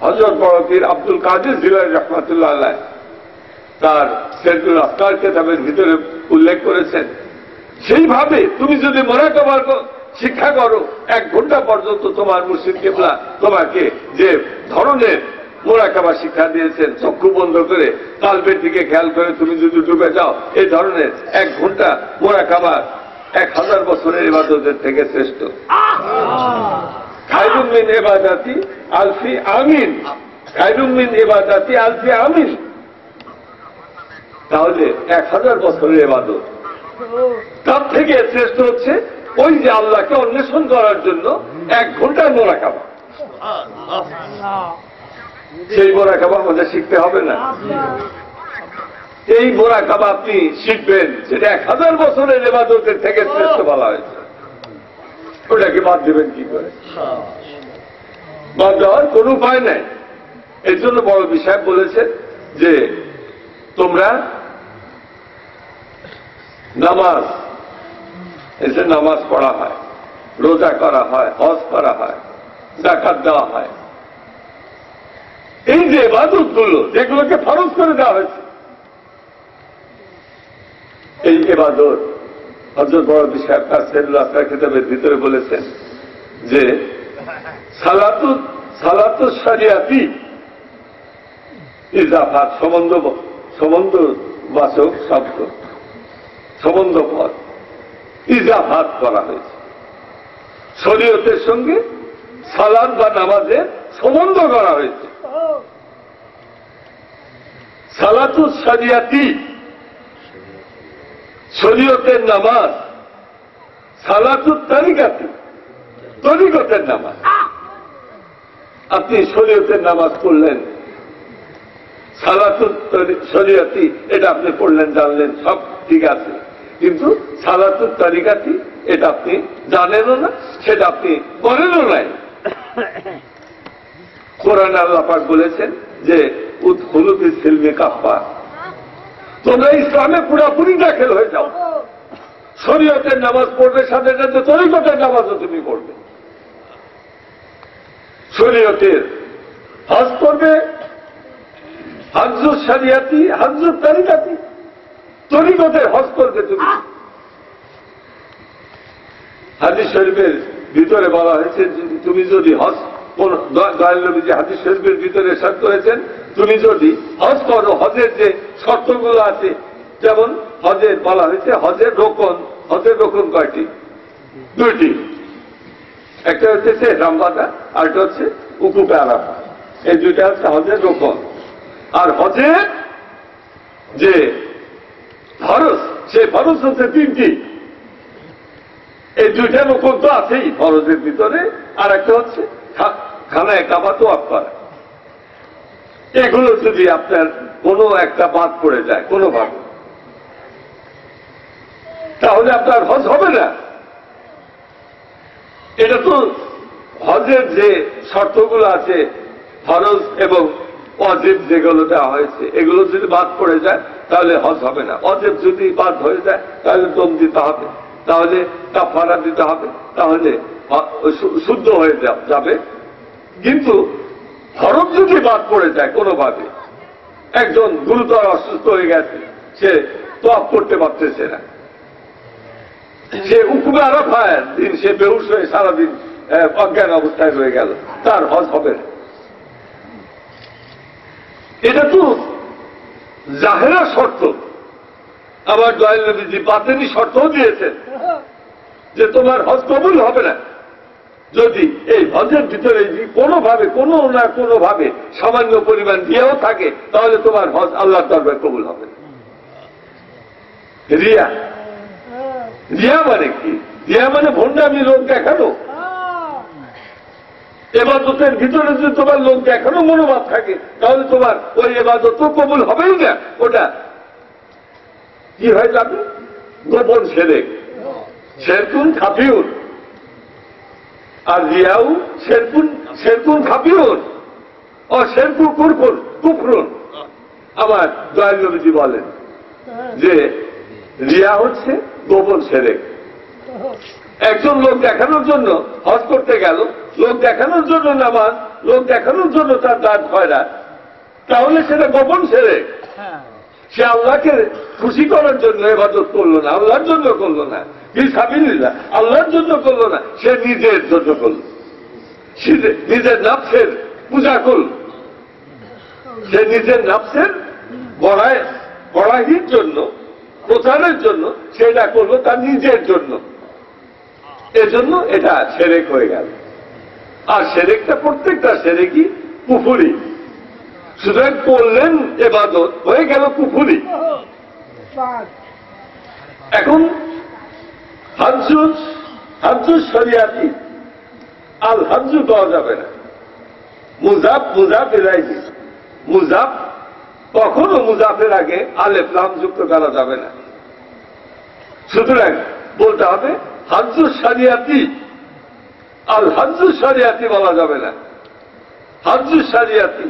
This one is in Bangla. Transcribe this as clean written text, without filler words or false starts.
হযরত বড় পীর আব্দুল কাদের জিলানী রাহমাতুল্লাহ আলাইহ তার সেরুল আফকার কিতাবের ভিতরে উল্লেখ করেছেন, সেইভাবে তুমি যদি মুরাকাবার শিক্ষা করো, 1 ঘন্টা পর্যন্ত তোমার মুর্শিদ কিবলা তোমাকে যে ধরনের মুরাকাবা শিক্ষা দিয়েছেন, চক্ষু বন্ধ করে কালবের দিকে খেয়াল করে তুমি যদি ডুবে যাও, এই ধরনের 1 ঘন্টা মুরাকাবা 1000 বছরের ইবাদতের থেকে শ্রেষ্ঠ। খায়রুম মিন ইবাদাতি আলফি আমিন, খায়রুম মিন ইবাদাতি আলফি আমিন। তাহলে 1000 বছরের ইবাদত তার থেকে শ্রেষ্ঠ হচ্ছে ওই যে আল্লাহকে অন্বেষণ করার জন্য 1 ঘন্টার মুরাকাবা। সেই মুরাকাবা আমাদের শিখতে হবে না? এই মুরাকাবা আপনি শিখবেন, সেটা 1000 বছরের ইবাদতের থেকে শ্রেষ্ঠ বলা হয়েছে। ওটাকে বাদ দেবেন কি করে? বাদ দেওয়ার কোন উপায় নাই। এই জন্য বড় বিষয় বলেছেন যে তোমরা নামাজ, এসে নামাজ পড়া হয়, রোজা করা হয়, হজ করা হয়, যাকাত দেওয়া হয়, এই যে ইবাদতগুলো যেগুলোকে ফরজ করে দেওয়া হয়েছে, এই ইবাদত হযরত বড় বিষয় তার সেরুল আফকার কিতাবের ভিতরে বলেছেন যে সালাতু শরিয়াতি ইজাফাত, সম্বন্ধবাচক শব্দ, সম্বন্ধ পদ ইজাফাত করা হয়েছে। শরীয়তের সঙ্গে সালাত বা নামাজের সম্বন্ধ করা হয়েছে। সালাতু শরিয়াতি, শরীয়তের নামাজ, সালাতু তরিকাতি, তরিকতের নামাজ। আপনি শরীয়তের নামাজ পড়লেন, সালাতু শরিয়াতি এটা আপনি পড়লেন, জানলেন, সব ঠিক আছে, কিন্তু সালাতু তরিকাতি এটা আপনি জানেনও না, সেটা আপনি করেনও নাই। কোরআনে আল্লাহ পাক বলেছেন যে উদখুলু ফিস সিলমি কাফা, তোমরা ইসলামে পুরাপুরি দাখিল হয়ে যাও। শরীয়তের নামাজ পড়বে, সাথে সাথে তরিকতের নামাজও তুমি পড়বে। শরীয়তের হজ করবে, হজ্জুস শরিয়াতি, হজ্জুস তরিকাতি, তরিকতের হজ করবে তুমি। হাদিস শরীফের ভিতরে বলা হয়েছে তুমি যদি হজ, দয়াল নবীজি হাদিস শরীফের ভিতরে ইরশাদ করেছেন, তুমি যদি হজ করো, হজের যে শর্তগুলো আছে, যেমন হজের বলা হয়েছে হজের রোকন, হজের রোকন কয়টি? 2টি। একটা হচ্ছে ইহরাম বাঁধা, আর একটা হচ্ছে উকুফে আরাফা। এই 2টা হচ্ছে হজের রোকন। আর হজের যে ফরজ, সেই ফরজ হচ্ছে 3টি। এই 2টা রোকন তো আছেই ফরজের ভিতরে, আর একটা হচ্ছে খানায় কাবা তোয়াফ করা। এগুলো যদি আপনার কোনো একটা বাদ পড়ে যায় কোনোভাবে, তাহলে আপনার হজ হবে না। এটা তো হজের যে শর্তগুলো আছে, ফরজ এবং ওয়াজিব যেগুলো দেওয়া হয়েছে, এগুলো যদি বাদ পড়ে যায় তাহলে হজ হবে না। ওয়াজিব যদি বাদ হয়ে যায় তাহলে দম দিতে হবে, তাহলে কাফারা দিতে হবে, তাহলে শুদ্ধ হয়ে যাবে। কিন্তু ফরজ যদি বাদ পড়ে যায় কোনোভাবে, একজন গুরুতর অসুস্থ হয়ে গেছে, সে তোয়াফ করতে পারতেছে না, সে উকুফে আরাফার দিন সে বেহুশ হয়ে সারাদিন অজ্ঞান অবস্থায় রয়ে গেল, তার হজ হবে না। এটা তো জাহেরা শর্ত। আবার দয়াল নবীজি বাতেনি শর্তও দিয়েছেন যে তোমার হজ কবুল হবে না যদি এই হজের ভিতরে কোনোভাবে, কোনো না কোনোভাবে সামান্য পরিমাণ দিয়েও থাকে, তাহলে তোমার হজ আল্লাহর দরবারে কবুল হবে না। রিয়া, রিয়া মানে কি? রিয়া মানে ভণ্ডামি, লোক দেখানো। এবাদতের ভিতরে যদি তোমার লোক দেখানো মনোভাব থাকে, তাহলে তোমার ওই এবাদত তো কবুল হবেই না। ওটা কি হয়ে যাবে? গোপন শিরক, শিরকুন খাফিউন। আর রিয়াউ শিরকুন খাফিউন ও শিরকুন কুফরুন। আমার দয়াল নবীজি বলেন যে রিয়া হচ্ছে গোপন শিরক, একজন লোক দেখানোর জন্য হজ করতে গেল, লোক দেখানোর জন্য নামাজ, লোক দেখানোর জন্য তার দাঁত খয়রাত, তাহলে সেটা গোপন ছেড়ে সে আল্লাহকে খুশি করার জন্য ইবাদত করলো না, আল্লাহর জন্য করলো না, ফিসাবিলিল্লাহ আল্লাহর জন্য করলো না, সে নিজের জন্য করল, নিজের নফসের পূজা করল, সে নিজের নফসের বড়াইয়ের জন্য, প্রচারের জন্য সেটা করলো তার নিজের জন্য। এজন্য এটা শিরক হয়ে গেল। আর শিরকটা প্রত্যেকটা শিরকই কুফরি। সুতরাং করলেন ইবাদত, হয়ে গেল কুফরি। এখন হজ্জুস শরিয়াতি, আল হজ্জু পাওয়া যাবে না। মুজাফ ইলাইহি, মুজাফ কখনো মুজাফের আগে আলেফ লাম যুক্ত করা যাবে না। সুতরাং বলতে হবে হজ্জুস শরিয়াতি, আল হজ্জুস শরিয়াতি বলা যাবে না, হজ্জুস শরিয়াতি।